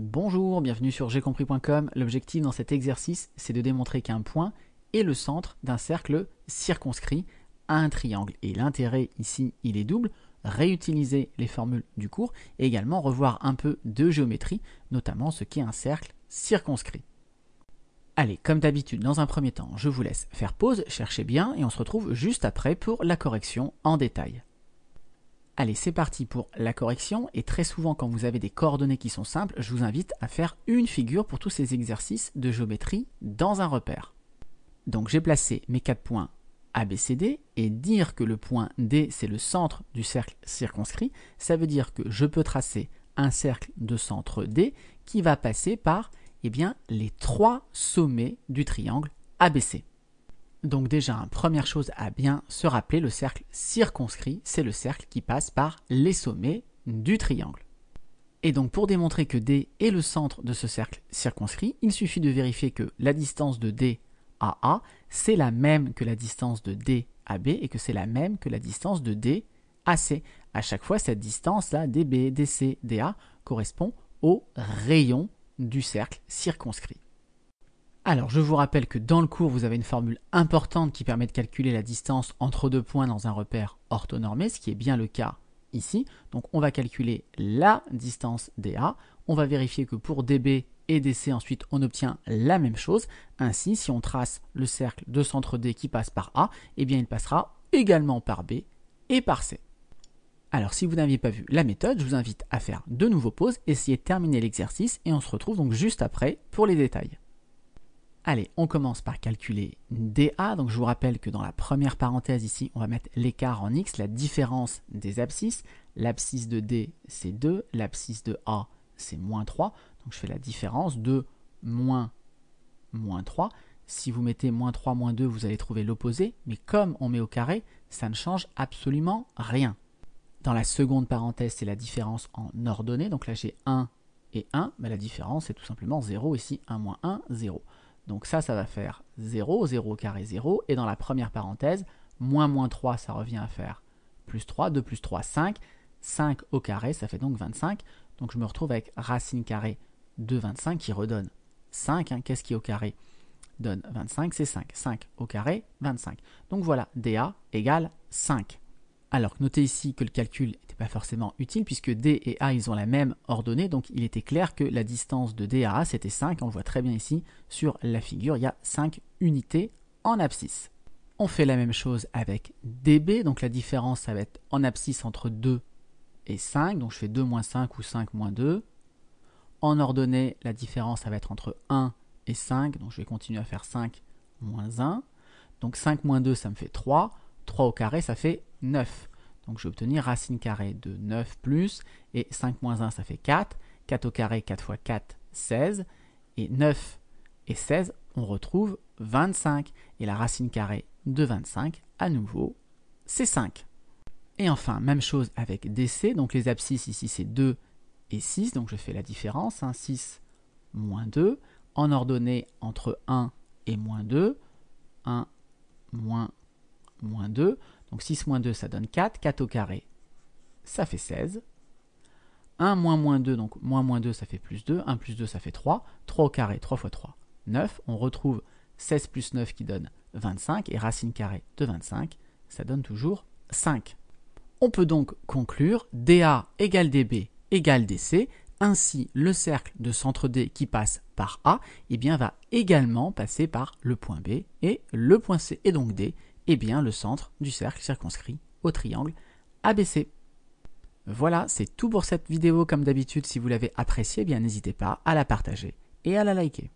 Bonjour, bienvenue sur jeuxcompris.com. L'objectif dans cet exercice, c'est de démontrer qu'un point est le centre d'un cercle circonscrit à un triangle. Et l'intérêt ici, il est double, réutiliser les formules du cours et également revoir un peu de géométrie, notamment ce qu'est un cercle circonscrit. Allez, comme d'habitude, dans un premier temps, je vous laisse faire pause, cherchez bien et on se retrouve juste après pour la correction en détail. Allez, c'est parti pour la correction et très souvent quand vous avez des coordonnées qui sont simples, je vous invite à faire une figure pour tous ces exercices de géométrie dans un repère. Donc j'ai placé mes 4 points ABCD et dire que le point D c'est le centre du cercle circonscrit, ça veut dire que je peux tracer un cercle de centre D qui va passer par les 3 sommets du triangle ABC. Donc déjà, première chose à bien se rappeler, le cercle circonscrit, c'est le cercle qui passe par les sommets du triangle. Et donc pour démontrer que D est le centre de ce cercle circonscrit, il suffit de vérifier que la distance de D à A, c'est la même que la distance de D à B et que c'est la même que la distance de D à C. À chaque fois, cette distance-là, DB, DC, DA, correspond au rayon du cercle circonscrit. Alors, je vous rappelle que dans le cours, vous avez une formule importante qui permet de calculer la distance entre deux points dans un repère orthonormé, ce qui est bien le cas ici. Donc, on va calculer la distance DA. On va vérifier que pour DB et DC, ensuite, on obtient la même chose. Ainsi, si on trace le cercle de centre D qui passe par A, eh bien, il passera également par B et par C. Alors, si vous n'aviez pas vu la méthode, je vous invite à faire de nouveau pause, essayer de terminer l'exercice et on se retrouve donc juste après pour les détails. Allez, on commence par calculer DA. Donc je vous rappelle que dans la première parenthèse ici, on va mettre l'écart en X, la différence des abscisses. L'abscisse de D, c'est 2. L'abscisse de A, c'est moins 3. Donc je fais la différence de moins 3. Si vous mettez moins 3, moins 2, vous allez trouver l'opposé. Mais comme on met au carré, ça ne change absolument rien. Dans la seconde parenthèse, c'est la différence en ordonnée. Donc là, j'ai 1 et 1. Mais la différence, c'est tout simplement 0. Ici, 1 moins 1, 0. Donc ça va faire 0, 0 au carré, 0. Et dans la première parenthèse, moins 3, ça revient à faire plus 3. 2 plus 3, 5. 5 au carré, ça fait donc 25. Donc je me retrouve avec racine carrée de 25 qui redonne 5. Qu'est-ce qui au carré donne 25? C'est 5. 5 au carré, 25. Donc voilà, DA égale 5. Alors notez ici que le calcul n'était pas forcément utile puisque D et A ils ont la même ordonnée, donc il était clair que la distance de D à A c'était 5, on le voit très bien ici sur la figure, il y a 5 unités en abscisse. On fait la même chose avec DB, donc la différence ça va être en abscisse entre 2 et 5, donc je fais 2 moins 5 ou 5 moins 2. En ordonnée, la différence ça va être entre 1 et 5, donc je vais continuer à faire 5 moins 1. Donc 5 moins 2 ça me fait 3, 3 au carré ça fait 9. Donc je vais obtenir racine carrée de 9 plus, et 5 moins 1 ça fait 4. 4 au carré, 4 fois 4, 16. Et 9 et 16, on retrouve 25. Et la racine carrée de 25, à nouveau, c'est 5. Et enfin, même chose avec DC. Donc les abscisses ici c'est 2 et 6. Donc je fais la différence, 6 moins 2. En ordonnée entre 1 et moins 2. 1 moins 2. Donc 6 moins 2, ça donne 4. 4 au carré, ça fait 16. 1 moins 2, donc moins 2, ça fait plus 2. 1 plus 2, ça fait 3. 3 au carré, 3 fois 3, 9. On retrouve 16 plus 9 qui donne 25. Et racine carrée de 25, ça donne toujours 5. On peut donc conclure DA égale DB égale DC. Ainsi, le cercle de centre D qui passe par A va également passer par le point B et le point C. Et donc D est bien le centre du cercle circonscrit au triangle ABC. Voilà, c'est tout pour cette vidéo. Comme d'habitude, si vous l'avez appréciée, n'hésitez pas à la partager et à la liker.